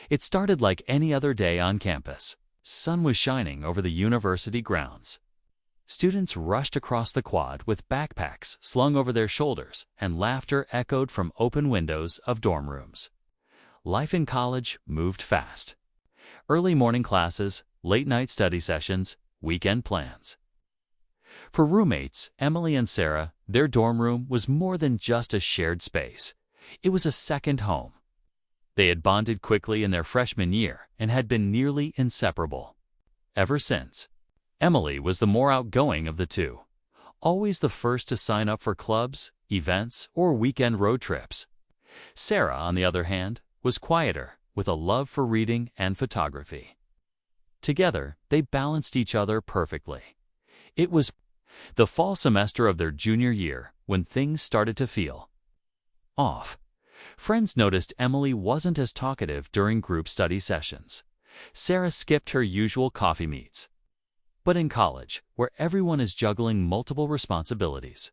It started like any other day on campus. Sun was shining over the university grounds. Students rushed across the quad with backpacks slung over their shoulders, and laughter echoed from open windows of dorm rooms. Life in college moved fast. Early morning classes, late-night study sessions, weekend plans. For roommates, Emily and Sarah, their dorm room was more than just a shared space. It was a second home. They had bonded quickly in their freshman year and had been nearly inseparable ever since. Emily was the more outgoing of the two, always the first to sign up for clubs, events, or weekend road trips. Sarah, on the other hand, was quieter, with a love for reading and photography. Together, they balanced each other perfectly. It was the fall semester of their junior year when things started to feel off. Friends noticed Emily wasn't as talkative during group study sessions. Sarah skipped her usual coffee meets. But in college, where everyone is juggling multiple responsibilities,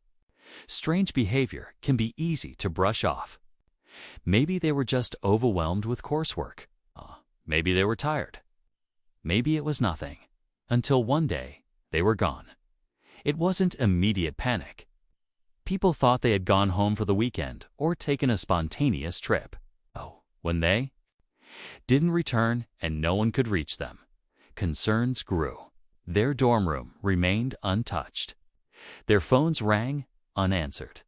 strange behavior can be easy to brush off. Maybe they were just overwhelmed with coursework. Maybe they were tired. Maybe it was nothing. Until one day, they were gone. It wasn't immediate panic. People thought they had gone home for the weekend or taken a spontaneous trip. When they didn't return and no one could reach them, concerns grew. Their dorm room remained untouched. Their phones rang unanswered.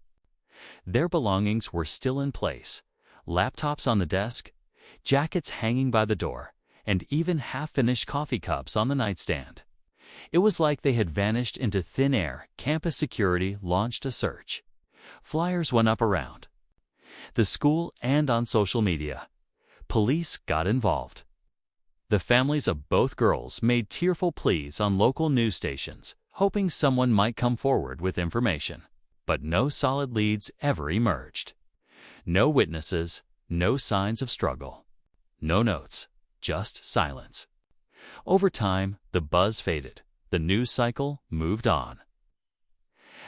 Their belongings were still in place, laptops on the desk, jackets hanging by the door, and even half-finished coffee cups on the nightstand. It was like they had vanished into thin air. Campus security launched a search. Flyers went up around the school and on social media. Police got involved. The families of both girls made tearful pleas on local news stations, hoping someone might come forward with information. But no solid leads ever emerged. No witnesses, no signs of struggle. No notes, just silence. Over time, the buzz faded. The news cycle moved on.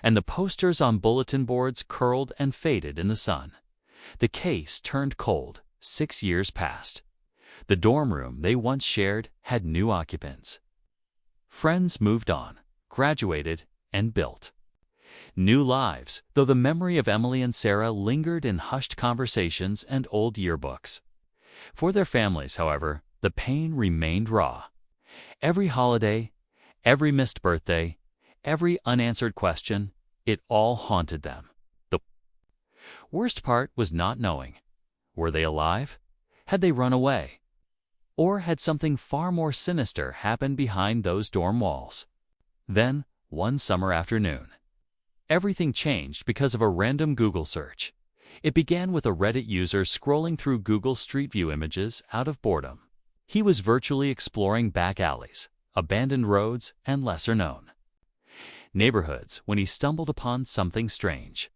And the posters on bulletin boards curled and faded in the sun. The case turned cold. 6 years passed. The dorm room they once shared had new occupants. Friends moved on, graduated, and built new lives, though the memory of Emily and Sarah lingered in hushed conversations and old yearbooks. For their families, however, the pain remained raw. Every holiday, every missed birthday, every unanswered question, it all haunted them. The worst part was not knowing. Were they alive? Had they run away? Or had something far more sinister happened behind those dorm walls? Then, one summer afternoon, everything changed because of a random Google search. It began with a Reddit user scrolling through Google Street View images out of boredom. He was virtually exploring back alleys, abandoned roads, and lesser-known neighborhoods when he stumbled upon something strange.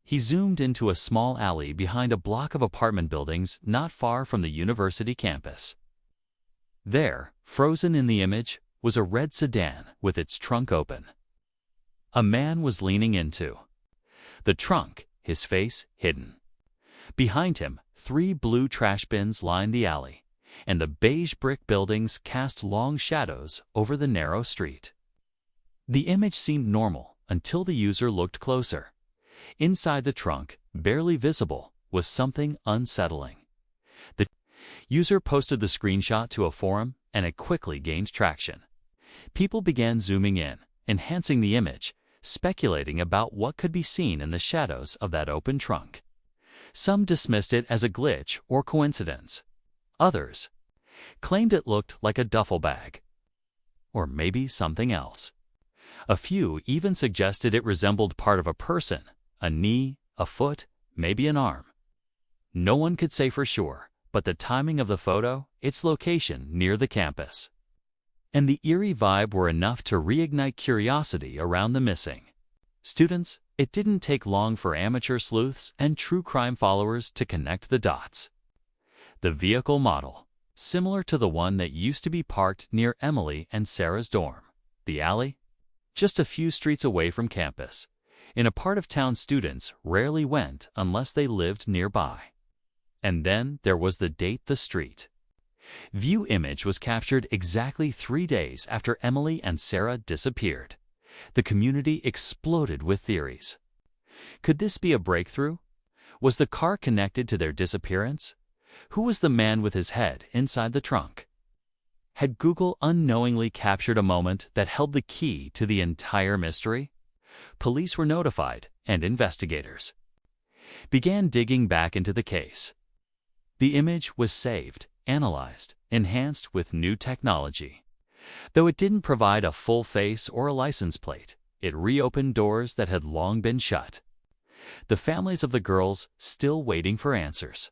He zoomed into a small alley behind a block of apartment buildings not far from the university campus. There, frozen in the image, was a red sedan with its trunk open. A man was leaning into the trunk, his face hidden. Behind him, 3 blue trash bins lined the alley, and the beige brick buildings cast long shadows over the narrow street. The image seemed normal until the user looked closer. Inside the trunk, barely visible, was something unsettling. The user posted the screenshot to a forum, and it quickly gained traction. People began zooming in, enhancing the image, speculating about what could be seen in the shadows of that open trunk. Some dismissed it as a glitch or coincidence. Others claimed it looked like a duffel bag, or maybe something else. A few even suggested it resembled part of a person, a knee, a foot, maybe an arm. No one could say for sure, but the timing of the photo, its location near the campus, and the eerie vibe were enough to reignite curiosity around the missing students. It didn't take long for amateur sleuths and true crime followers to connect the dots. The vehicle model, similar to the one that used to be parked near Emily and Sarah's dorm. The alley, just a few streets away from campus, in a part of town students rarely went unless they lived nearby. And then there was the date, the street. View image was captured exactly 3 days after Emily and Sarah disappeared. The community exploded with theories. Could this be a breakthrough? Was the car connected to their disappearance? Who was the man with his head inside the trunk? Had Google unknowingly captured a moment that held the key to the entire mystery? Police were notified, and investigators began digging back into the case. The image was saved, analyzed, enhanced with new technology. Though it didn't provide a full face or a license plate, it reopened doors that had long been shut. The families of the girls, still waiting for answers,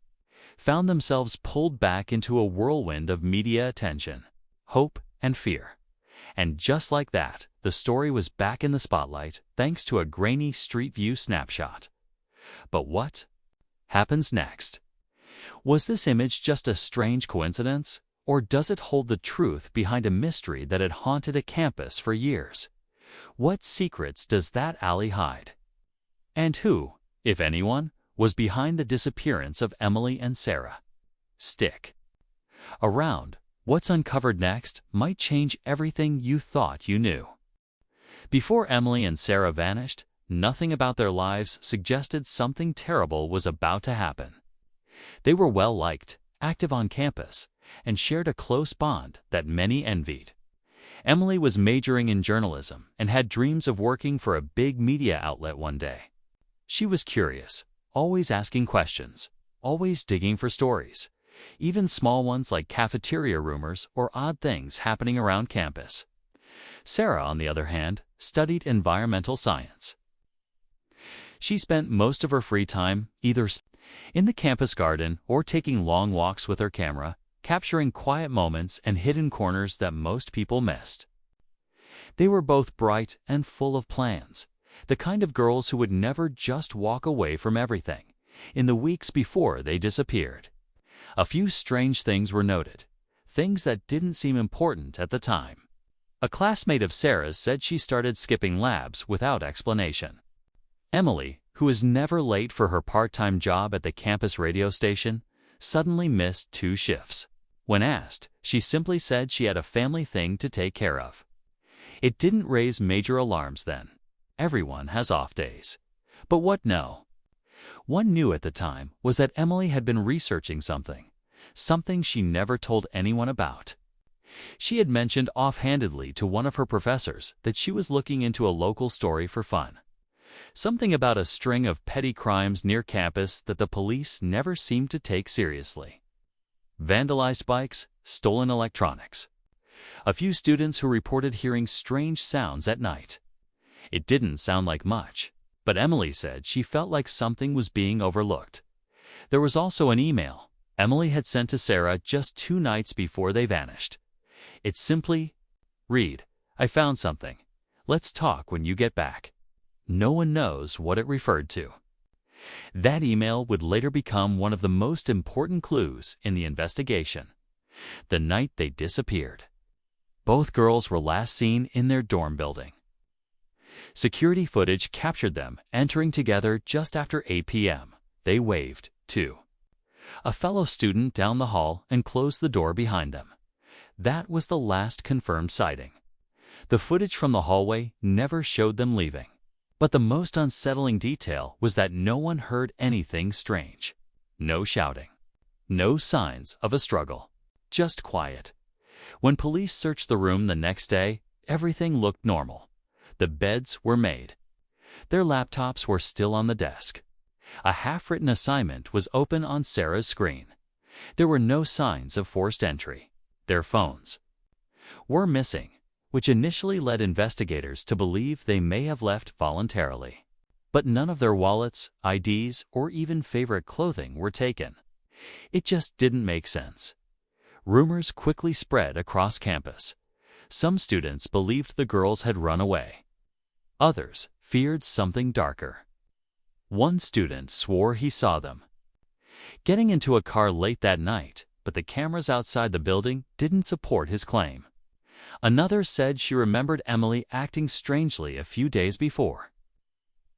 found themselves pulled back into a whirlwind of media attention, hope, and fear. And just like that, the story was back in the spotlight thanks to a grainy Street View snapshot. But what happens next? Was this image just a strange coincidence, or does it hold the truth behind a mystery that had haunted a campus for years? What secrets does that alley hide? And who, if anyone, was behind the disappearance of Emily and Sarah? Stick around. What's uncovered next might change everything you thought you knew. Before Emily and Sarah vanished, nothing about their lives suggested something terrible was about to happen. They were well-liked, active on campus, and shared a close bond that many envied. Emily was majoring in journalism and had dreams of working for a big media outlet one day. She was curious, always asking questions, always digging for stories, even small ones like cafeteria rumors or odd things happening around campus. Sarah, on the other hand, studied environmental science. She spent most of her free time either in the campus garden or taking long walks with her camera, capturing quiet moments and hidden corners that most people missed. They were both bright and full of plans, the kind of girls who would never just walk away from everything. In the weeks before they disappeared, a few strange things were noted, things that didn't seem important at the time. A classmate of Sarah's said she started skipping labs without explanation. Emily, who was never late for her part-time job at the campus radio station, suddenly missed 2 shifts. When asked, she simply said she had a family thing to take care of. It didn't raise major alarms then. Everyone has off days. But what no? One knew at the time was that Emily had been researching something she never told anyone about. She had mentioned offhandedly to one of her professors that she was looking into a local story for fun. Something about a string of petty crimes near campus that the police never seemed to take seriously. Vandalized bikes, stolen electronics. A few students who reported hearing strange sounds at night. It didn't sound like much, but Emily said she felt like something was being overlooked. There was also an email Emily had sent to Sarah just 2 nights before they vanished. It simply read, "I found something. Let's talk when you get back." No one knows what it referred to. That email would later become one of the most important clues in the investigation. The night they disappeared, both girls were last seen in their dorm building. Security footage captured them entering together just after 8 p.m. They waved, too. A fellow student down the hall and closed the door behind them. That was the last confirmed sighting. The footage from the hallway never showed them leaving. But the most unsettling detail was that no one heard anything strange. No shouting. No signs of a struggle. Just quiet. When police searched the room the next day, everything looked normal. The beds were made. Their laptops were still on the desk. A half-written assignment was open on Sarah's screen. There were no signs of forced entry. Their phones were missing, which initially led investigators to believe they may have left voluntarily. But none of their wallets, IDs, or even favorite clothing were taken. It just didn't make sense. Rumors quickly spread across campus. Some students believed the girls had run away. Others feared something darker. One student swore he saw them getting into a car late that night, but the cameras outside the building didn't support his claim. Another said she remembered Emily acting strangely a few days before,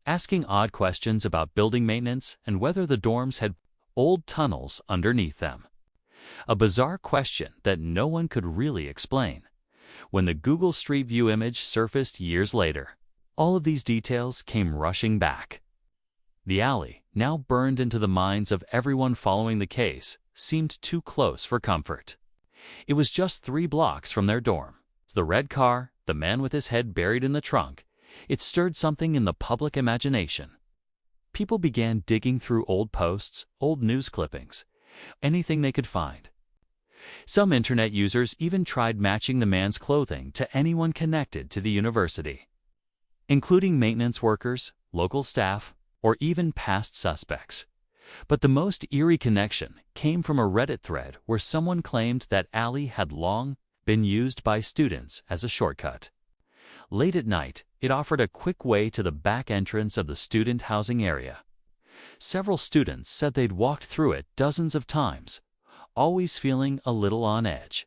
asking odd questions about building maintenance and whether the dorms had old tunnels underneath them. A bizarre question that no one could really explain. When the Google Street View image surfaced years later, all of these details came rushing back. The alley, now burned into the minds of everyone following the case, seemed too close for comfort. It was just 3 blocks from their dorm. The red car, the man with his head buried in the trunk, it stirred something in the public imagination. People began digging through old posts, old news clippings, anything they could find. Some internet users even tried matching the man's clothing to anyone connected to the university, including maintenance workers, local staff, or even past suspects. But the most eerie connection came from a Reddit thread where someone claimed that alley had long been used by students as a shortcut. Late at night, it offered a quick way to the back entrance of the student housing area. Several students said they'd walked through it dozens of times, always feeling a little on edge.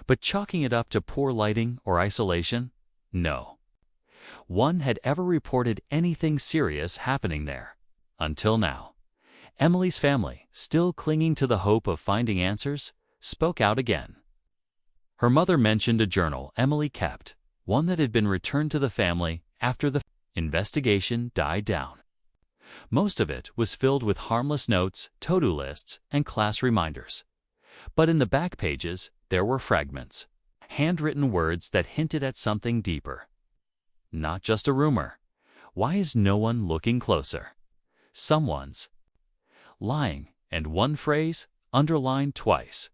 But chalking it up to poor lighting or isolation? No one had ever reported anything serious happening there. Until now. Emily's family, still clinging to the hope of finding answers, spoke out again. Her mother mentioned a journal Emily kept, one that had been returned to the family after the investigation died down. Most of it was filled with harmless notes, to-do lists, and class reminders. But in the back pages, there were fragments, handwritten words that hinted at something deeper. Not just a rumor. Why is no one looking closer? Someone's lying, and one phrase underlined twice.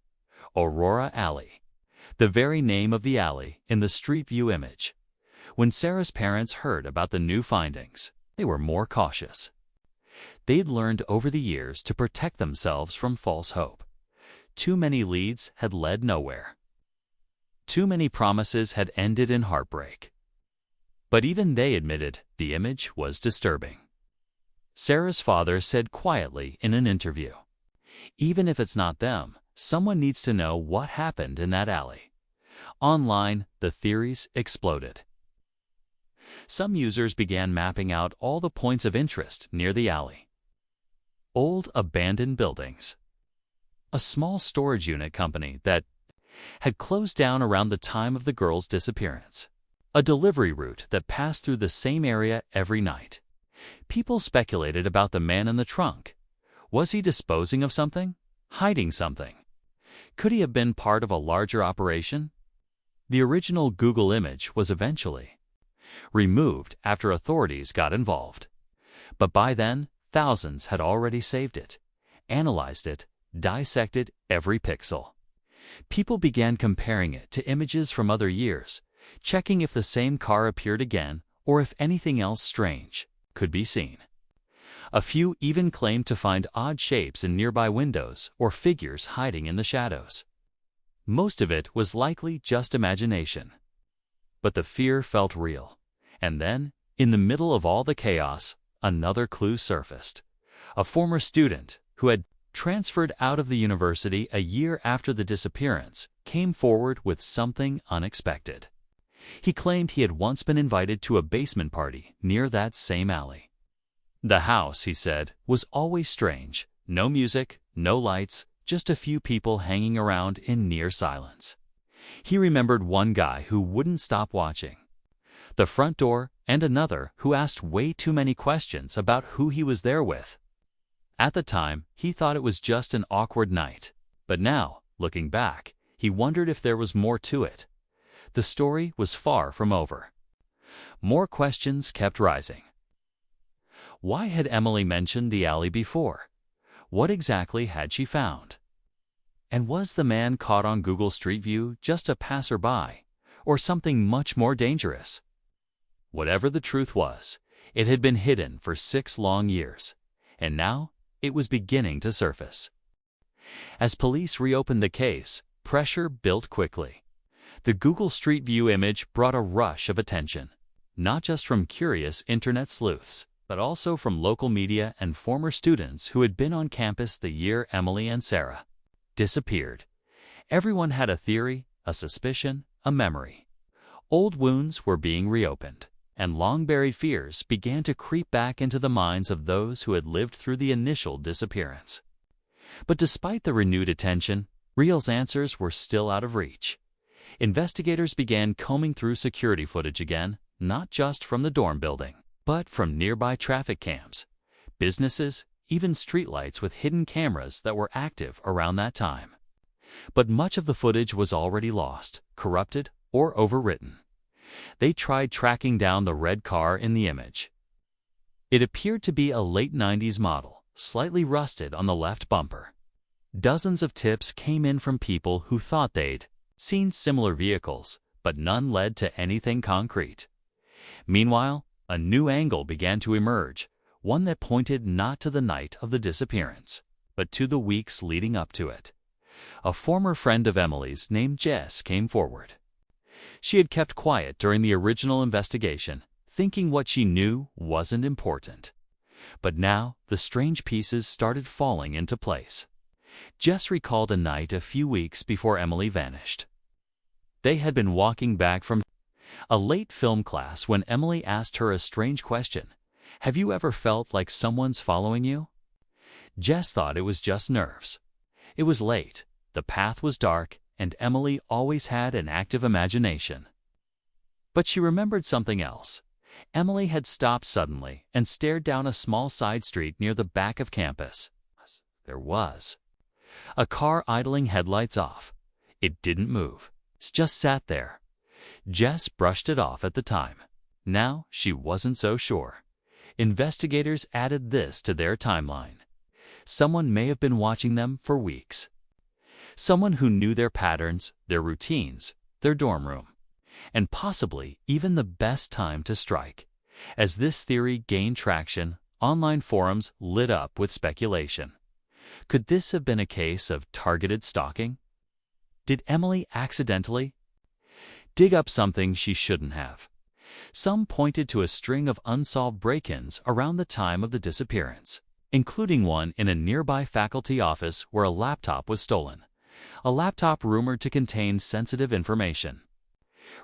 Aurora Alley. The very name of the alley in the Street View image. When Sarah's parents heard about the new findings, they were more cautious. They'd learned over the years to protect themselves from false hope. Too many leads had led nowhere. Too many promises had ended in heartbreak. But even they admitted the image was disturbing. Sarah's father said quietly in an interview, "Even if it's not them, someone needs to know what happened in that alley." Online, the theories exploded. Some users began mapping out all the points of interest near the alley. Old abandoned buildings. A small storage unit company that had closed down around the time of the girl's disappearance. A delivery route that passed through the same area every night. People speculated about the man in the trunk. Was he disposing of something? Hiding something? Could he have been part of a larger operation? The original Google image was eventually removed after authorities got involved. But by then, thousands had already saved it, analyzed it, dissected every pixel. People began comparing it to images from other years, checking if the same car appeared again or if anything else strange could be seen. A few even claimed to find odd shapes in nearby windows or figures hiding in the shadows. Most of it was likely just imagination. But the fear felt real. And then, in the middle of all the chaos, another clue surfaced. A former student who had transferred out of the university a year after the disappearance came forward with something unexpected. He claimed he had once been invited to a basement party near that same alley. The house, he said, was always strange. No music, no lights, just a few people hanging around in near silence. He remembered one guy who wouldn't stop watching the front door and another who asked way too many questions about who he was there with. At the time, he thought it was just an awkward night. But now, looking back, he wondered if there was more to it. The story was far from over. More questions kept rising. Why had Emily mentioned the alley before? What exactly had she found? And was the man caught on Google Street View just a passerby, or something much more dangerous? Whatever the truth was, it had been hidden for 6 long years, and now it was beginning to surface. As police reopened the case, pressure built quickly. The Google Street View image brought a rush of attention, not just from curious internet sleuths, but also from local media and former students who had been on campus the year Emily and Sarah disappeared. Everyone had a theory, a suspicion, a memory. Old wounds were being reopened, and long-buried fears began to creep back into the minds of those who had lived through the initial disappearance. But despite the renewed attention, Real's answers were still out of reach. Investigators began combing through security footage again, not just from the dorm building, but from nearby traffic cams, businesses, even streetlights with hidden cameras that were active around that time. But much of the footage was already lost, corrupted, or overwritten. They tried tracking down the red car in the image. It appeared to be a late 90s model, slightly rusted on the left bumper. Dozens of tips came in from people who thought they'd seen similar vehicles, but none led to anything concrete. Meanwhile, a new angle began to emerge, one that pointed not to the night of the disappearance, but to the weeks leading up to it. A former friend of Emily's named Jess came forward. She had kept quiet during the original investigation, thinking what she knew wasn't important. But now, the strange pieces started falling into place. Jess recalled a night a few weeks before Emily vanished. They had been walking back from a late film class when Emily asked her a strange question. "Have you ever felt like someone's following you?" Jess thought it was just nerves. It was late, the path was dark, and Emily always had an active imagination. But she remembered something else. Emily had stopped suddenly and stared down a small side street near the back of campus. There was a car idling, headlights off. It didn't move. It just sat there. Jess brushed it off at the time. Now she wasn't so sure. Investigators added this to their timeline. Someone may have been watching them for weeks. Someone who knew their patterns, their routines, their dorm room, and possibly even the best time to strike. As this theory gained traction, online forums lit up with speculation. Could this have been a case of targeted stalking? Did Emily accidentally dig up something she shouldn't have? Some pointed to a string of unsolved break-ins around the time of the disappearance, including one in a nearby faculty office where a laptop was stolen, a laptop rumored to contain sensitive information.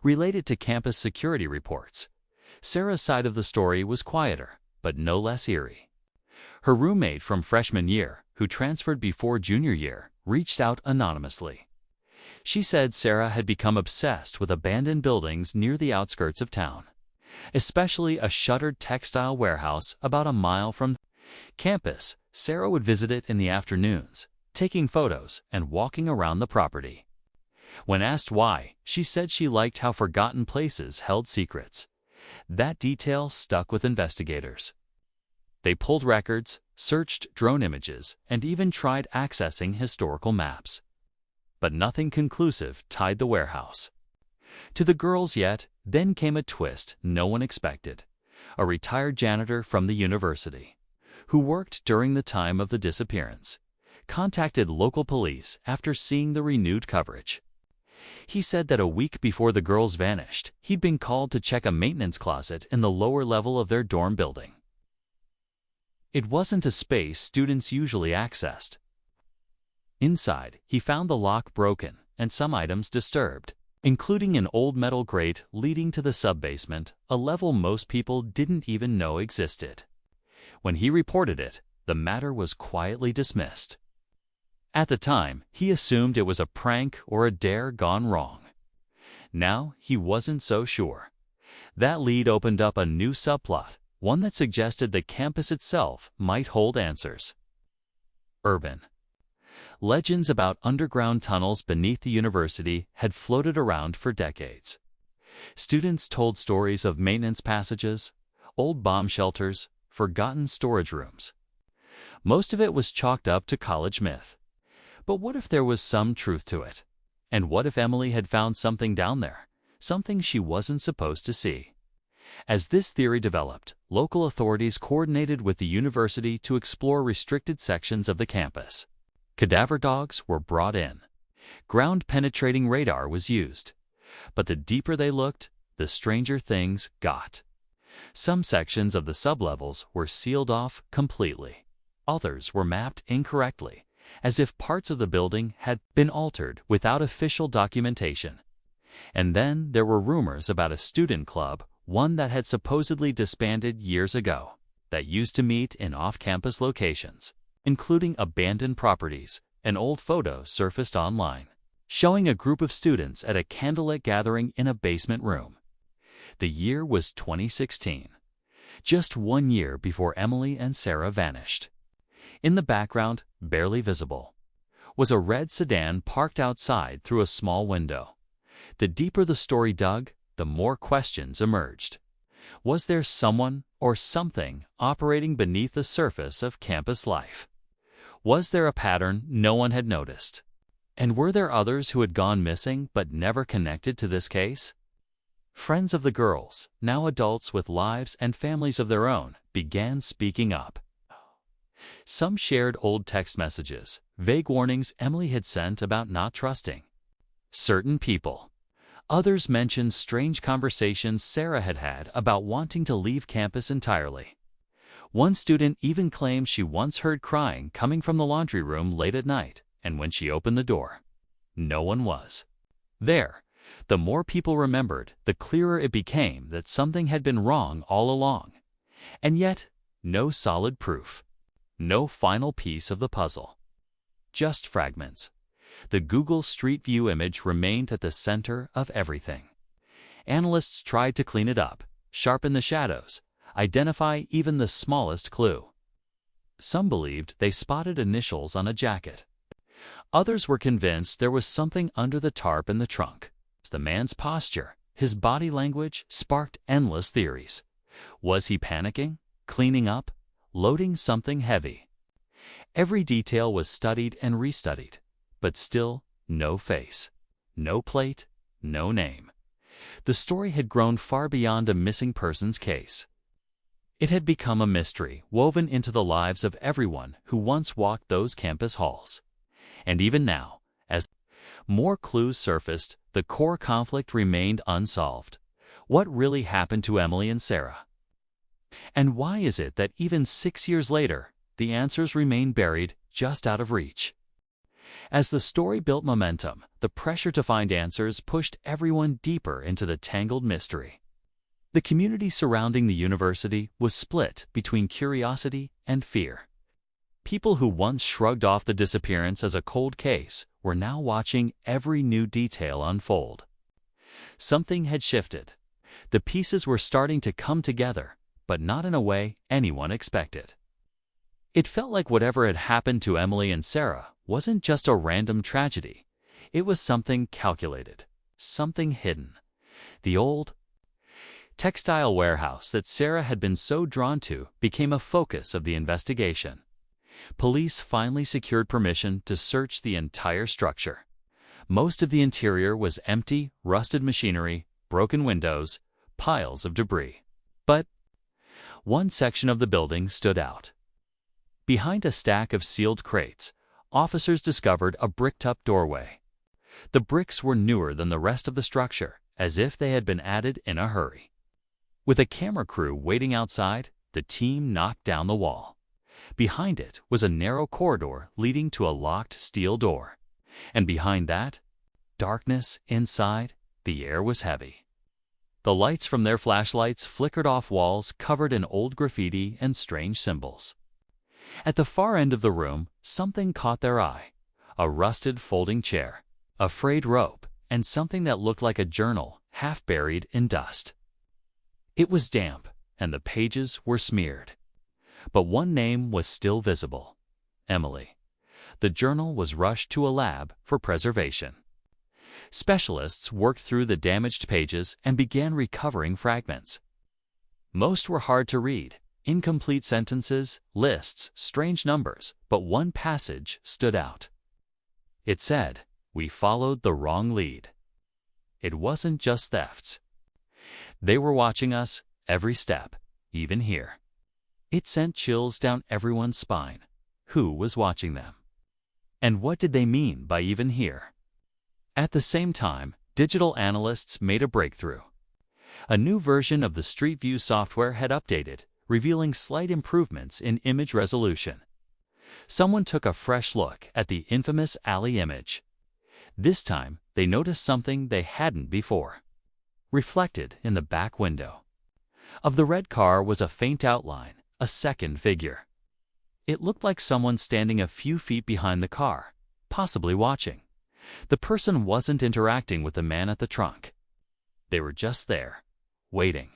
Related to campus security reports, Sarah's side of the story was quieter, but no less eerie. Her roommate from freshman year, who transferred before junior year, reached out anonymously. She said Sarah had become obsessed with abandoned buildings near the outskirts of town, especially a shuttered textile warehouse about a mile from campus. Sarah would visit it in the afternoons, taking photos and walking around the property. When asked why, she said she liked how forgotten places held secrets. That detail stuck with investigators. They pulled records, searched drone images, and even tried accessing historical maps. But nothing conclusive tied the warehouse to the girls yet. Then came a twist no one expected. A retired janitor from the university, who worked during the time of the disappearance, contacted local police after seeing the renewed coverage. He said that a week before the girls vanished, he'd been called to check a maintenance closet in the lower level of their dorm building. It wasn't a space students usually accessed. Inside, he found the lock broken and some items disturbed, including an old metal grate leading to the sub-basement, a level most people didn't even know existed. When he reported it, the matter was quietly dismissed. At the time, he assumed it was a prank or a dare gone wrong. Now, he wasn't so sure. That lead opened up a new subplot, one that suggested the campus itself might hold answers. Urban legends about underground tunnels beneath the university had floated around for decades. Students told stories of maintenance passages, old bomb shelters, forgotten storage rooms. Most of it was chalked up to college myth. But what if there was some truth to it? And what if Emily had found something down there, something she wasn't supposed to see? As this theory developed, local authorities coordinated with the university to explore restricted sections of the campus. Cadaver dogs were brought in. Ground-penetrating radar was used. But the deeper they looked, the stranger things got. Some sections of the sublevels were sealed off completely. Others were mapped incorrectly, as if parts of the building had been altered without official documentation. And then there were rumors about a student club, one that had supposedly disbanded years ago, that used to meet in off-campus locations. including abandoned properties and old photos surfaced online, showing a group of students at a candlelit gathering in a basement room. The year was 2016, just 1 year before Emily and Sarah vanished. In the background, barely visible, was a red sedan parked outside through a small window. The deeper the story dug, the more questions emerged. Was there someone or something operating beneath the surface of campus life? Was there a pattern no one had noticed? And were there others who had gone missing but never connected to this case? Friends of the girls, now adults with lives and families of their own, began speaking up. Some shared old text messages, vague warnings Emily had sent about not trusting certain people. Others mentioned strange conversations Sarah had had about wanting to leave campus entirely. One student even claimed she once heard crying coming from the laundry room late at night, and when she opened the door, no one was there. The more people remembered, the clearer it became that something had been wrong all along. And yet, no solid proof. No final piece of the puzzle. Just fragments. The Google Street View image remained at the center of everything. Analysts tried to clean it up, sharpen the shadows, identify even the smallest clue. Some believed they spotted initials on a jacket. Others were convinced there was something under the tarp in the trunk. The man's posture, his body language sparked endless theories. Was he panicking, cleaning up, loading something heavy? Every detail was studied and restudied, but still no face, no plate, no name. The story had grown far beyond a missing persons case. It had become a mystery woven into the lives of everyone who once walked those campus halls. And even now, as more clues surfaced, the core conflict remained unsolved. What really happened to Emily and Sarah? And why is it that even 6 years later, the answers remain buried just out of reach? As the story built momentum, the pressure to find answers pushed everyone deeper into the tangled mystery. The community surrounding the university was split between curiosity and fear. People who once shrugged off the disappearance as a cold case were now watching every new detail unfold. Something had shifted. The pieces were starting to come together, but not in a way anyone expected. It felt like whatever had happened to Emily and Sarah wasn't just a random tragedy. It was something calculated, something hidden. The old textile warehouse that Sarah had been so drawn to became a focus of the investigation. Police finally secured permission to search the entire structure. Most of the interior was empty, rusted machinery, broken windows, piles of debris. But one section of the building stood out. Behind a stack of sealed crates, officers discovered a bricked-up doorway. The bricks were newer than the rest of the structure, as if they had been added in a hurry. With a camera crew waiting outside, the team knocked down the wall. Behind it was a narrow corridor leading to a locked steel door. And behind that, darkness inside. The air was heavy. The lights from their flashlights flickered off walls covered in old graffiti and strange symbols. At the far end of the room, something caught their eye. A rusted folding chair, a frayed rope, and something that looked like a journal, half buried in dust. It was damp, and the pages were smeared. But one name was still visible: Emily. The journal was rushed to a lab for preservation. Specialists worked through the damaged pages and began recovering fragments. Most were hard to read, incomplete sentences, lists, strange numbers, but one passage stood out. It said, "We followed the wrong lead." It wasn't just thefts. They were watching us, every step, even here. It sent chills down everyone's spine. Who was watching them? And what did they mean by even here? At the same time, digital analysts made a breakthrough. A new version of the Street View software had updated, revealing slight improvements in image resolution. Someone took a fresh look at the infamous alley image. This time, they noticed something they hadn't before. Reflected in the back window of the red car was a faint outline, a second figure. It looked like someone standing a few feet behind the car, possibly watching. The person wasn't interacting with the man at the trunk. They were just there, waiting.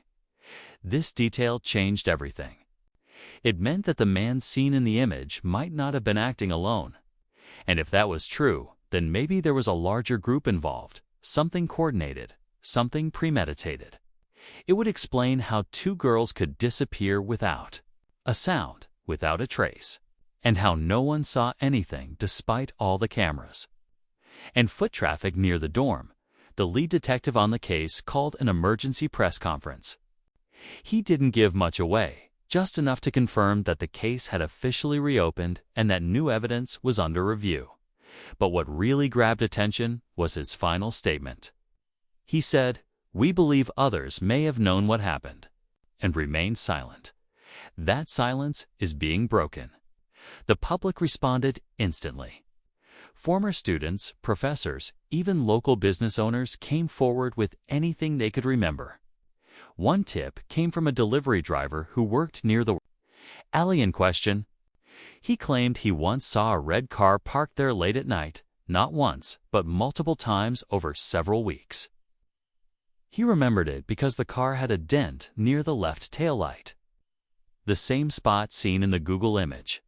This detail changed everything. It meant that the man seen in the image might not have been acting alone. And if that was true, then maybe there was a larger group involved, something coordinated, something premeditated. It would explain how two girls could disappear without a sound, without a trace, and how no one saw anything despite all the cameras. And foot traffic near the dorm, the lead detective on the case called an emergency press conference. He didn't give much away, just enough to confirm that the case had officially reopened and that new evidence was under review. But what really grabbed attention was his final statement. He said, "We believe others may have known what happened," and remained silent. That silence is being broken. The public responded instantly. Former students, professors, even local business owners came forward with anything they could remember. One tip came from a delivery driver who worked near the alley in question. He claimed he once saw a red car parked there late at night, not once, but multiple times over several weeks. He remembered it because the car had a dent near the left taillight, the same spot seen in the Google image.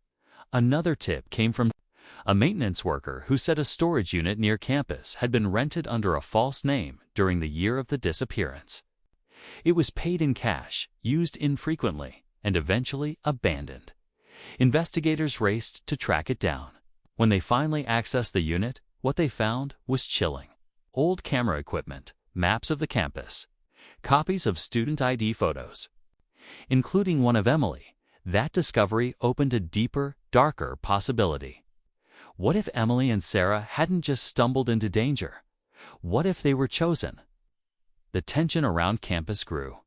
Another tip came from a maintenance worker who said a storage unit near campus had been rented under a false name during the year of the disappearance. It was paid in cash, used infrequently, and eventually abandoned. Investigators raced to track it down. When they finally accessed the unit, what they found was chilling. Old camera equipment, maps of the campus, copies of student ID photos, including one of Emily. That discovery opened a deeper, darker possibility. What if Emily and Sarah hadn't just stumbled into danger? What if they were chosen? The tension around campus grew.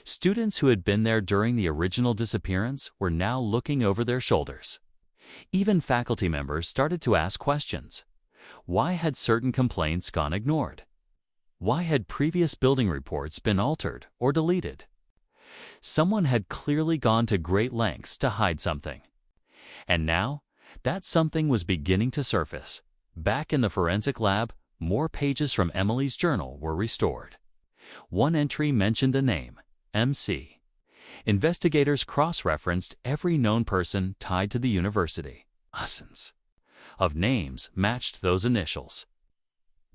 Students who had been there during the original disappearance were now looking over their shoulders. Even faculty members started to ask questions. Why had certain complaints gone ignored? Why had previous building reports been altered or deleted? Someone had clearly gone to great lengths to hide something. And now, that something was beginning to surface. Back in the forensic lab, more pages from Emily's journal were restored. One entry mentioned a name, MC. Investigators cross-referenced every known person tied to the university. Dozens of names matched those initials.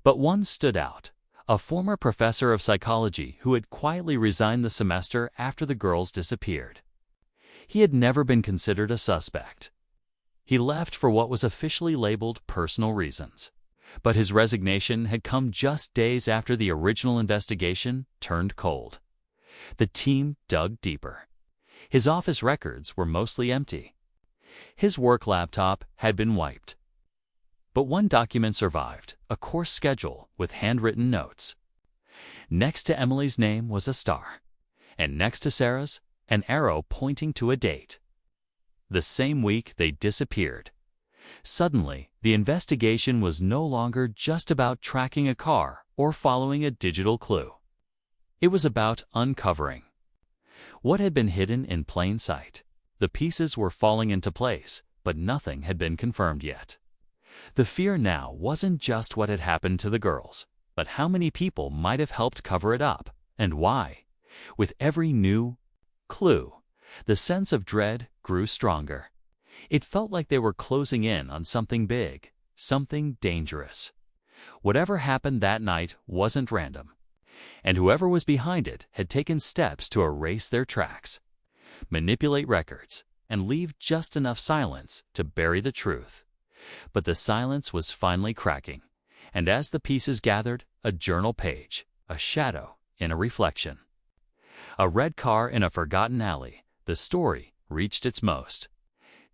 But one stood out, a former professor of psychology who had quietly resigned the semester after the girls disappeared. He had never been considered a suspect. He left for what was officially labeled personal reasons. But his resignation had come just days after the original investigation turned cold. The team dug deeper. His office records were mostly empty. His work laptop had been wiped. But one document survived, a course schedule with handwritten notes. Next to Emily's name was a star, and next to Sarah's, an arrow pointing to a date. The same week they disappeared. Suddenly, the investigation was no longer just about tracking a car or following a digital clue. It was about uncovering what had been hidden in plain sight. The pieces were falling into place, but nothing had been confirmed yet. The fear now wasn't just what had happened to the girls, but how many people might have helped cover it up, and why. With every new clue, the sense of dread grew stronger. It felt like they were closing in on something big, something dangerous. Whatever happened that night wasn't random, and whoever was behind it had taken steps to erase their tracks, manipulate records, and leave just enough silence to bury the truth. But the silence was finally cracking, and as the pieces gathered, a journal page, a shadow in a reflection. A red car in a forgotten alley, the story reached its most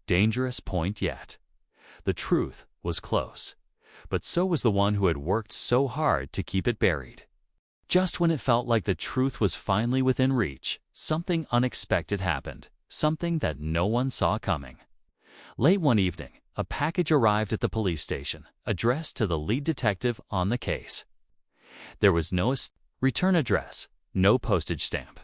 dangerous point yet. The truth was close, but so was the one who had worked so hard to keep it buried. Just when it felt like the truth was finally within reach, something unexpected happened, something that no one saw coming. Late one evening, a package arrived at the police station, addressed to the lead detective on the case. There was no return address, no postage stamp,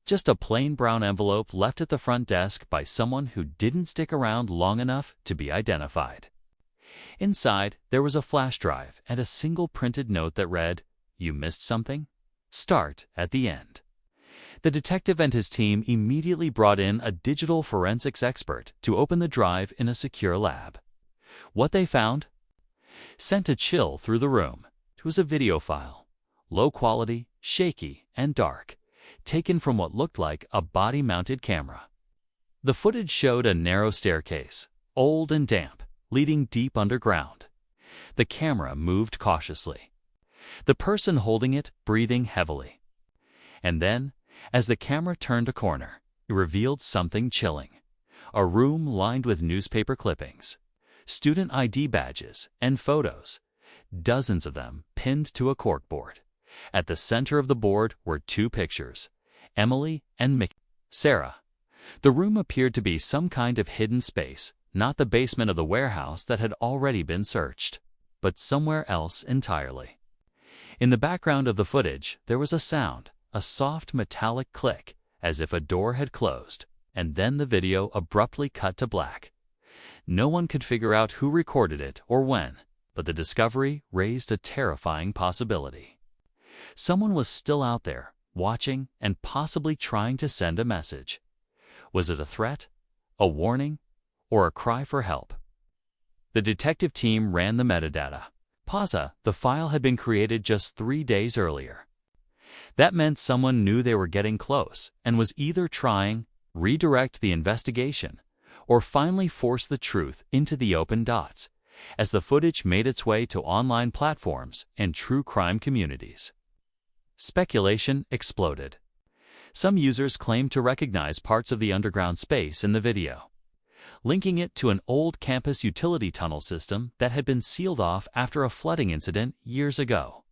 Just a plain brown envelope left at the front desk by someone who didn't stick around long enough to be identified. Inside, there was a flash drive and a single printed note that read, "You missed something? Start at the end." The detective and his team immediately brought in a digital forensics expert to open the drive in a secure lab. What they found sent a chill through the room. It was a video file, low quality, shaky, and dark, taken from what looked like a body-mounted camera. The footage showed a narrow staircase, old and damp, leading deep underground. The camera moved cautiously, the person holding it breathing heavily. And then, as the camera turned a corner, it revealed something chilling. A room lined with newspaper clippings, student ID badges, and photos, dozens of them pinned to a corkboard. At the center of the board were two pictures, Emily and Sarah. The room appeared to be some kind of hidden space, not the basement of the warehouse that had already been searched, but somewhere else entirely. In the background of the footage, there was a sound, a soft metallic click, as if a door had closed, and then the video abruptly cut to black. No one could figure out who recorded it or when, but the discovery raised a terrifying possibility. Someone was still out there, watching and possibly trying to send a message. Was it a threat, a warning, or a cry for help? The detective team ran the metadata. The file had been created just 3 days earlier. That meant someone knew they were getting close and was either trying to redirect the investigation or finally force the truth into the open dots as the footage made its way to online platforms and true crime communities. Speculation exploded. Some users claimed to recognize parts of the underground space in the video, linking it to an old campus utility tunnel system that had been sealed off after a flooding incident years ago.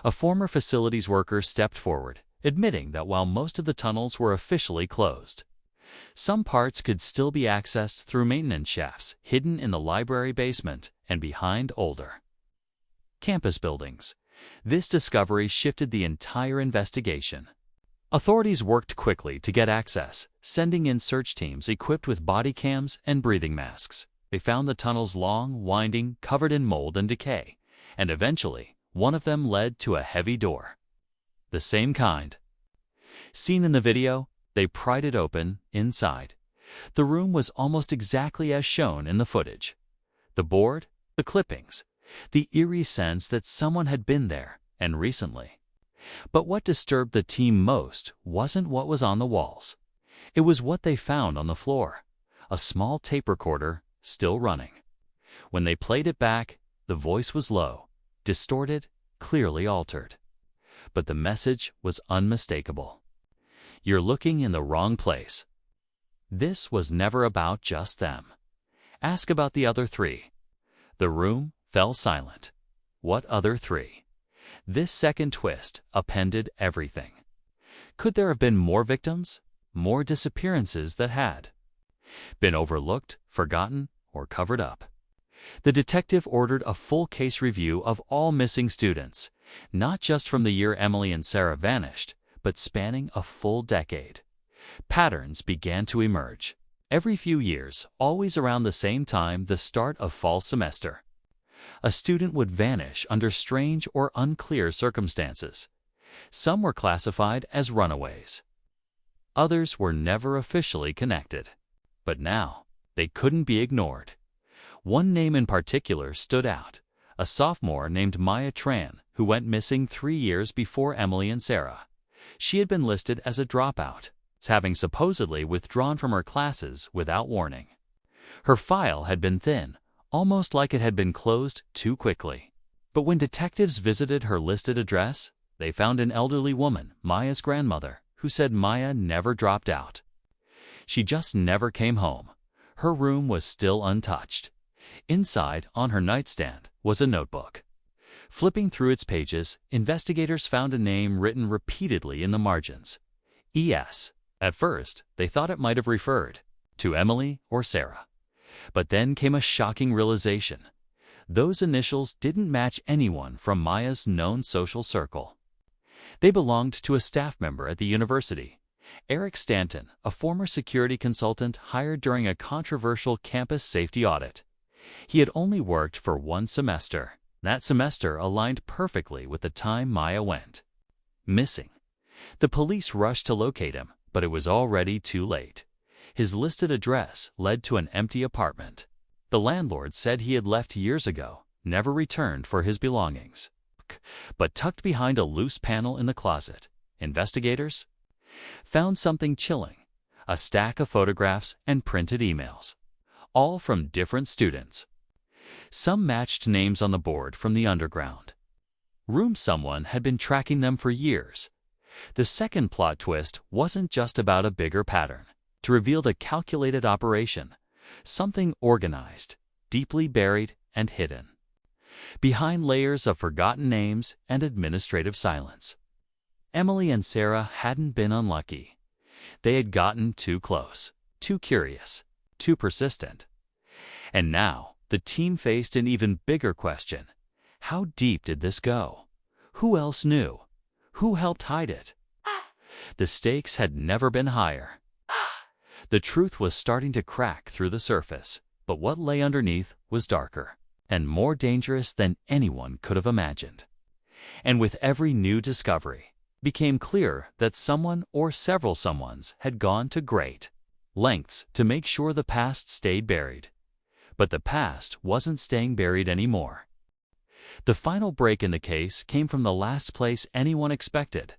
A former facilities worker stepped forward, admitting that while most of the tunnels were officially closed, some parts could still be accessed through maintenance shafts hidden in the library basement and behind older campus buildings. This discovery shifted the entire investigation. Authorities worked quickly to get access, sending in search teams equipped with body cams and breathing masks. They found the tunnels long, winding, covered in mold and decay, and eventually, one of them led to a heavy door. The same kind seen in the video. They pried it open. Inside, the room was almost exactly as shown in the footage. The board, the clippings, the eerie sense that someone had been there, and recently. But what disturbed the team most wasn't what was on the walls. It was what they found on the floor, a small tape recorder still running. When they played it back, the voice was low, distorted, clearly altered. But the message was unmistakable. "You're looking in the wrong place." This was never about just them. Ask about the other three. The room fell silent. What other three? This second twist upended everything. Could there have been more victims? More disappearances that had been overlooked, forgotten, or covered up? The detective ordered a full case review of all missing students, not just from the year Emily and Sarah vanished, but spanning a full decade. Patterns began to emerge. Every few years, always around the same time, the start of fall semester, a student would vanish under strange or unclear circumstances. Some were classified as runaways. Others were never officially connected. But now, they couldn't be ignored. One name in particular stood out, a sophomore named Maya Tran, who went missing 3 years before Emily and Sarah. She had been listed as a dropout, having supposedly withdrawn from her classes without warning. Her file had been thin, almost like it had been closed too quickly. But when detectives visited her listed address, they found an elderly woman, Maya's grandmother, who said Maya never dropped out. She just never came home. Her room was still untouched. Inside, on her nightstand, was a notebook. Flipping through its pages, investigators found a name written repeatedly in the margins. E.S. At first, they thought it might have referred to Emily or Sarah. But then came a shocking realization. Those initials didn't match anyone from Maya's known social circle. They belonged to a staff member at the university, Eric Stanton, a former security consultant hired during a controversial campus safety audit. He had only worked for one semester. That semester aligned perfectly with the time Maya went missing. The police rushed to locate him, but it was already too late. His listed address led to an empty apartment. The landlord said he had left years ago, never returned for his belongings. But tucked behind a loose panel in the closet, investigators found something chilling: a stack of photographs and printed emails, all from different students. Some matched names on the board from the underground. Someone had been tracking them for years. The second plot twist wasn't just about a bigger pattern. It revealed a calculated operation, something organized, deeply buried and hidden, behind layers of forgotten names and administrative silence. Emily and Sarah hadn't been unlucky. They had gotten too close, too curious, too persistent. And now the team faced an even bigger question. How deep did this go? Who else knew? Who helped hide it? The stakes had never been higher. The truth was starting to crack through the surface, but what lay underneath was darker and more dangerous than anyone could have imagined. And with every new discovery, it became clear that someone or several someones had gone to great lengths to make sure the past stayed buried. But the past wasn't staying buried anymore. The final break in the case came from the last place anyone expected: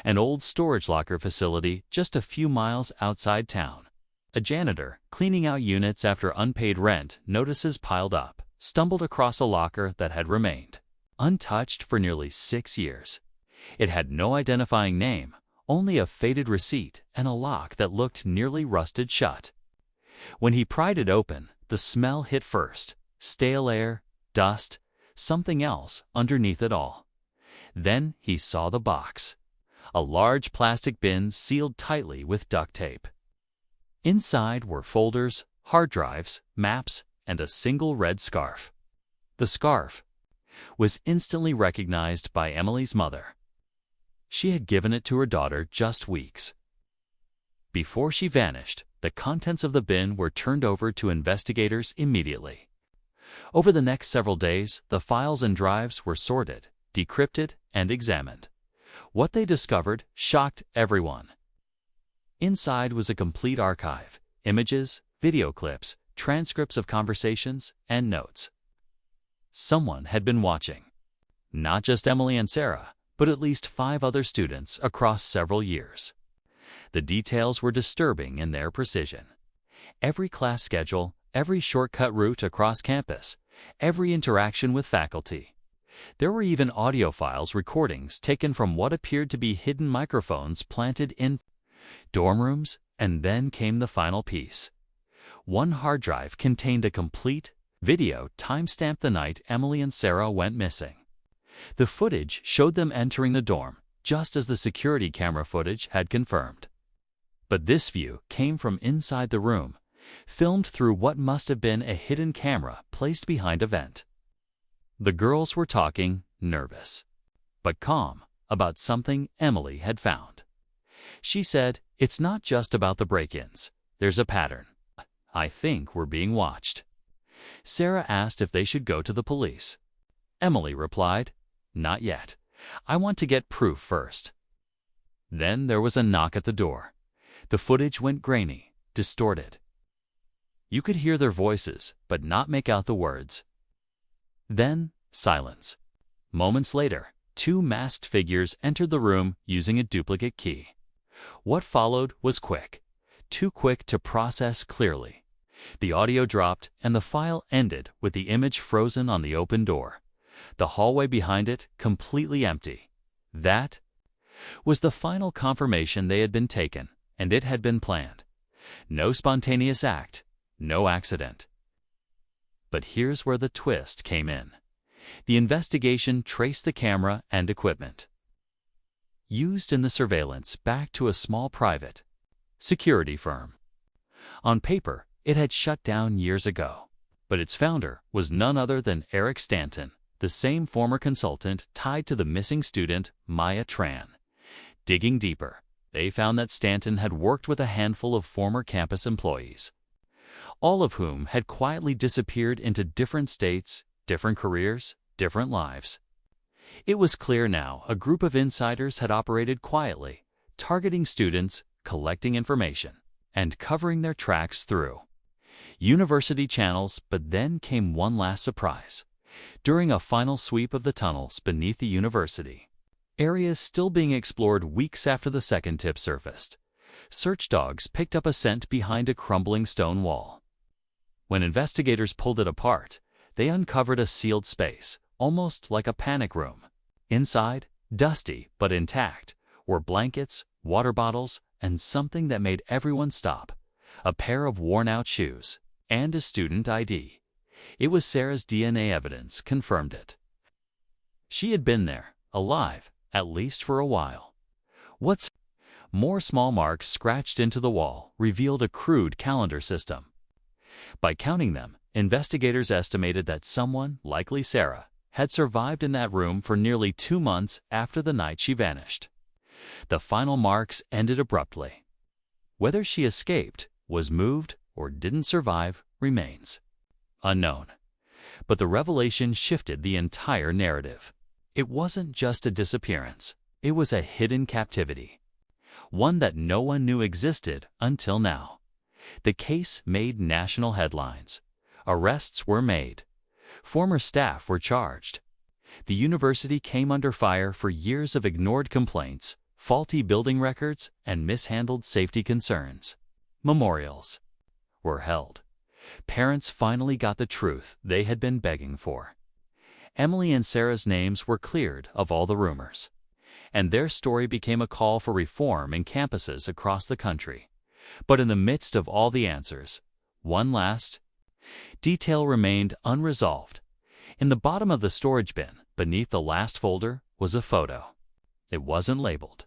an old storage locker facility just a few miles outside town. A janitor, cleaning out units after unpaid rent notices piled up, stumbled across a locker that had remained untouched for nearly 6 years. It had no identifying name, only a faded receipt and a lock that looked nearly rusted shut. When he pried it open, the smell hit first: stale air, dust, something else underneath it all. Then he saw the box, a large plastic bin sealed tightly with duct tape. Inside were folders, hard drives, maps, and a single red scarf. The scarf was instantly recognized by Emily's mother. She had given it to her daughter just weeks before she vanished. The contents of the bin were turned over to investigators immediately. Over the next several days, the files and drives were sorted, decrypted, and examined. What they discovered shocked everyone. Inside was a complete archive: images, video clips, transcripts of conversations, and notes. Someone had been watching. Not just Emily and Sarah, but at least 5 other students across several years. The details were disturbing in their precision. Every class schedule, every shortcut route across campus, every interaction with faculty. There were even audio files, recordings taken from what appeared to be hidden microphones planted in dorm rooms. And then came the final piece. One hard drive contained a complete video timestamped the night Emily and Sarah went missing. The footage showed them entering the dorm, just as the security camera footage had confirmed. But this view came from inside the room, filmed through what must have been a hidden camera placed behind a vent. The girls were talking, nervous, but calm, about something Emily had found. She said, "It's not just about the break-ins. There's a pattern. I think we're being watched." Sarah asked if they should go to the police. Emily replied, "Not yet. I want to get proof first." Then there was a knock at the door. The footage went grainy, distorted. You could hear their voices, but not make out the words. Then, silence. Moments later, 2 masked figures entered the room using a duplicate key. What followed was quick, too quick to process clearly. The audio dropped, and the file ended with the image frozen on the open door. The hallway behind it completely empty. That was the final confirmation they had been taken, and it had been planned. No spontaneous act, no accident. But here's where the twist came in. The investigation traced the camera and equipment used in the surveillance back to a small private security firm. On paper, it had shut down years ago, but its founder was none other than Eric Stanton, the same former consultant tied to the missing student Maya Tran. Digging deeper, They found that Stanton had worked with a handful of former campus employees, all of whom had quietly disappeared into different states, different careers, different lives. It was clear now a group of insiders had operated quietly, targeting students, collecting information, and covering their tracks through university channels. But then came one last surprise. During a final sweep of the tunnels beneath the university, areas still being explored weeks after the second tip surfaced, search dogs picked up a scent behind a crumbling stone wall. When investigators pulled it apart, they uncovered a sealed space, almost like a panic room. Inside, dusty but intact, were blankets, water bottles, and something that made everyone stop: a pair of worn-out shoes and a student ID. It was Sarah's DNA evidence confirmed it. She had been there, alive, at least for a while. What's more, small marks scratched into the wall revealed a crude calendar system. By counting them, investigators estimated that someone, likely Sarah, had survived in that room for nearly 2 months after the night she vanished. The final marks ended abruptly. Whether she escaped, was moved, or didn't survive remains unknown. But the revelation shifted the entire narrative. It wasn't just a disappearance. It was a hidden captivity, one that no one knew existed until now. The case made national headlines. Arrests were made. Former staff were charged. The university came under fire for years of ignored complaints, faulty building records, and mishandled safety concerns. Memorials were held. Parents finally got the truth they had been begging for. Emily and Sarah's names were cleared of all the rumors, and their story became a call for reform in campuses across the country. But in the midst of all the answers, one last detail remained unresolved. In the bottom of the storage bin, beneath the last folder, was a photo. It wasn't labeled.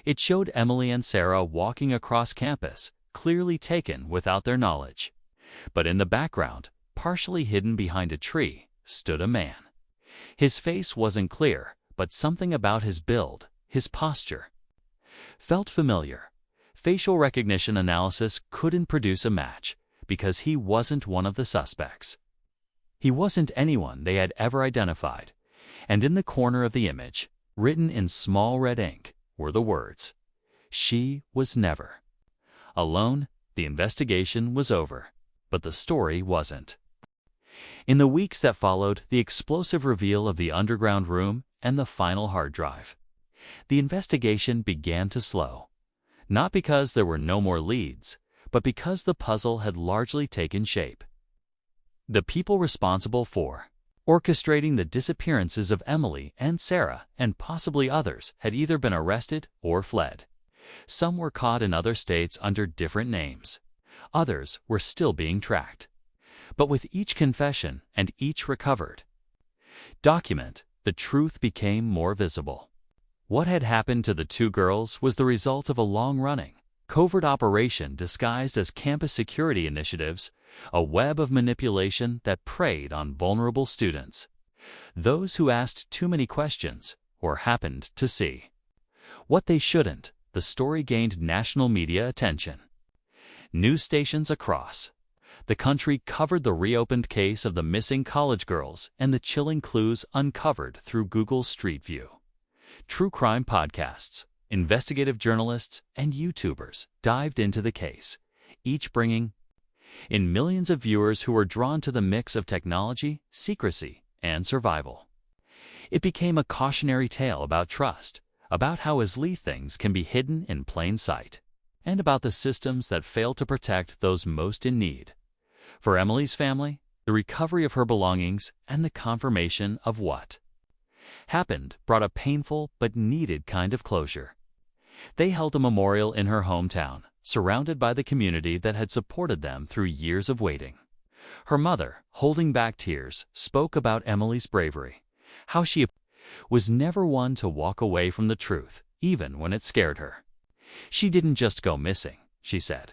It showed Emily and Sarah walking across campus, clearly taken without their knowledge. But in the background, partially hidden behind a tree, stood a man. His face wasn't clear, but something about his build, his posture, felt familiar. Facial recognition analysis couldn't produce a match, because he wasn't one of the suspects. He wasn't anyone they had ever identified. And in the corner of the image, written in small red ink, were the words, "She was never." Alone, the investigation was over, but the story wasn't. In the weeks that followed the explosive reveal of the underground room and the final hard drive, the investigation began to slow. Not because there were no more leads, but because the puzzle had largely taken shape. The people responsible for orchestrating the disappearances of Emily and Sarah and possibly others had either been arrested or fled. Some were caught in other states under different names. Others were still being tracked. But with each confession and each recovered document, the truth became more visible. What had happened to the 2 girls was the result of a long-running, covert operation disguised as campus security initiatives, a web of manipulation that preyed on vulnerable students, those who asked too many questions or happened to see what they shouldn't. The story gained national media attention. News stations across the country covered the reopened case of the missing college girls and the chilling clues uncovered through Google Street View. True crime podcasts, investigative journalists, and YouTubers dived into the case, each bringing in millions of viewers who were drawn to the mix of technology, secrecy, and survival. It became a cautionary tale about trust, about how easily things can be hidden in plain sight, and about the systems that fail to protect those most in need. For Emily's family, the recovery of her belongings and the confirmation of what happened brought a painful but needed kind of closure. They held a memorial in her hometown, surrounded by the community that had supported them through years of waiting. Her mother, holding back tears, spoke about Emily's bravery, how she was never one to walk away from the truth, even when it scared her. She didn't just go missing, she said.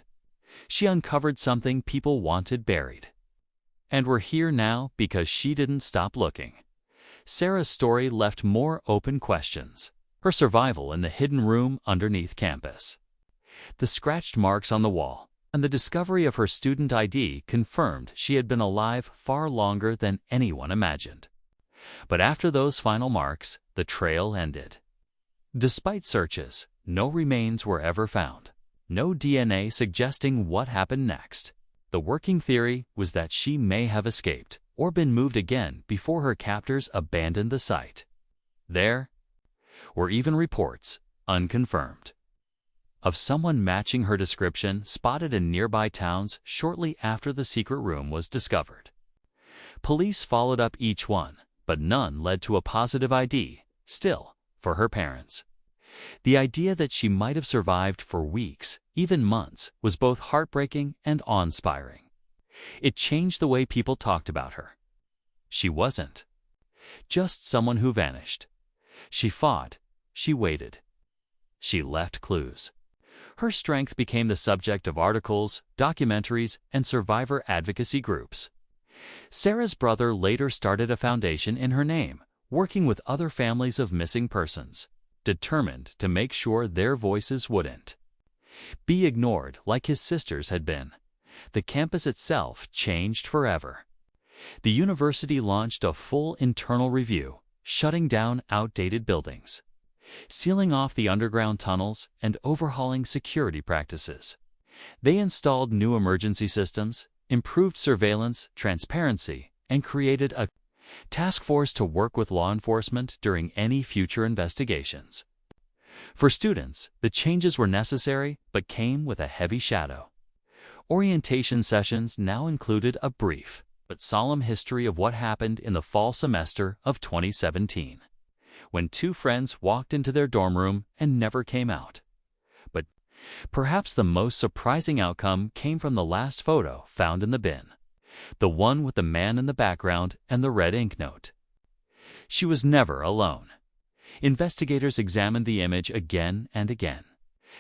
She uncovered something people wanted buried. And we're here now because she didn't stop looking. Sarah's story left more open questions. her survival in the hidden room underneath campus. The scratched marks on the wall and the discovery of her student ID confirmed she had been alive far longer than anyone imagined. But after those final marks, the trail ended. Despite searches, no remains were ever found. No DNA suggesting what happened next. The working theory was that she may have escaped or been moved again before her captors abandoned the site. There were even reports, unconfirmed, of someone matching her description spotted in nearby towns shortly after the secret room was discovered. Police followed up each one, but none led to a positive ID. Still, for her parents, the idea that she might have survived for weeks, even months, was both heartbreaking and awe-inspiring. It changed the way people talked about her. She wasn't just someone who vanished. She fought, she waited, she left clues. Her strength became the subject of articles, documentaries, and survivor advocacy groups. Sarah's brother later started a foundation in her name, working with other families of missing persons, determined to make sure their voices wouldn't be ignored like his sisters had been. The campus itself changed forever. The university launched a full internal review, shutting down outdated buildings, sealing off the underground tunnels, and overhauling security practices. They installed new emergency systems, improved surveillance, transparency, and created a task force to work with law enforcement during any future investigations. For students, the changes were necessary but came with a heavy shadow. Orientation sessions now included a brief but solemn history of what happened in the fall semester of 2017, when two friends walked into their dorm room and never came out. But perhaps the most surprising outcome came from the last photo found in the bin, the one with the man in the background and the red ink note. She was never alone. Investigators examined the image again and again.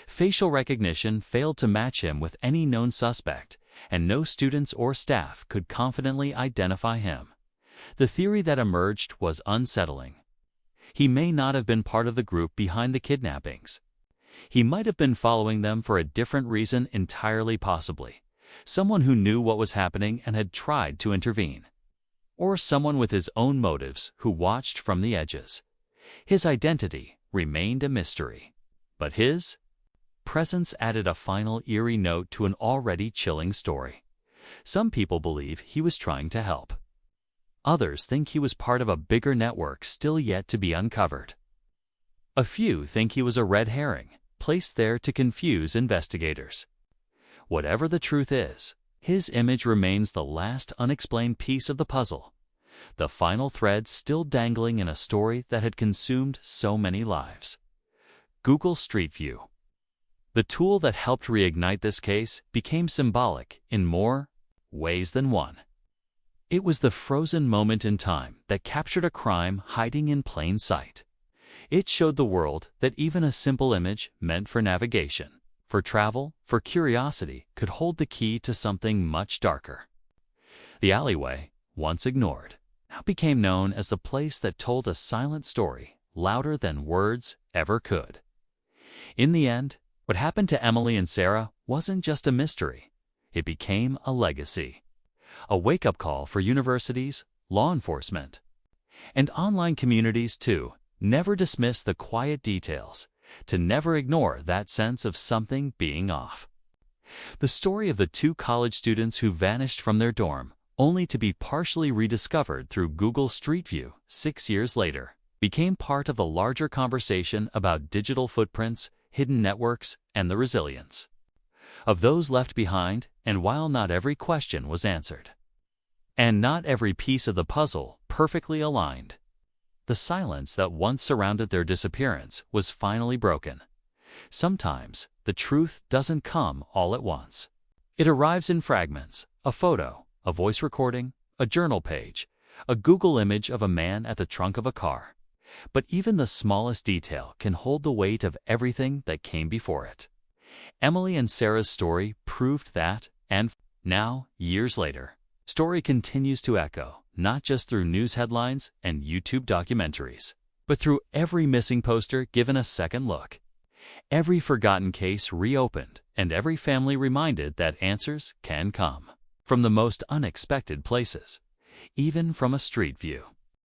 Facial recognition failed to match him with any known suspect, and no students or staff could confidently identify him. The theory that emerged was unsettling. He may not have been part of the group behind the kidnappings. He might have been following them for a different reason entirely, possibly someone who knew what was happening and had tried to intervene, or someone with his own motives who watched from the edges. His identity remained a mystery, but his presence added a final eerie note to an already chilling story. Some people believe he was trying to help. Others think he was part of a bigger network still yet to be uncovered. A few think he was a red herring, placed there to confuse investigators. Whatever the truth is, his image remains the last unexplained piece of the puzzle, the final thread still dangling in a story that had consumed so many lives. Google Street View, the tool that helped reignite this case, became symbolic in more ways than one. It was the frozen moment in time that captured a crime hiding in plain sight. It showed the world that even a simple image meant for navigation, for travel, for curiosity, could hold the key to something much darker. The alleyway, once ignored, now became known as the place that told a silent story louder than words ever could. In the end, what happened to Emily and Sarah wasn't just a mystery. It became a legacy, a wake-up call for universities, law enforcement, and online communities to never dismiss the quiet details, to never ignore that sense of something being off. The story of the two college students who vanished from their dorm, only to be partially rediscovered through Google Street View 6 years later, became part of the larger conversation about digital footprints, hidden networks, and the resilience of those left behind. And while not every question was answered, and not every piece of the puzzle perfectly aligned, the silence that once surrounded their disappearance was finally broken. Sometimes the truth doesn't come all at once. It arrives in fragments: a photo, a voice recording, a journal page, a Google image of a man at the trunk of a car. But even the smallest detail can hold the weight of everything that came before it. Emily and Sarah's story proved that, and now, years later, story continues to echo, not just through news headlines and YouTube documentaries, But through every missing poster given a second look, every forgotten case reopened, and every family reminded that answers can come from the most unexpected places, even from a street view.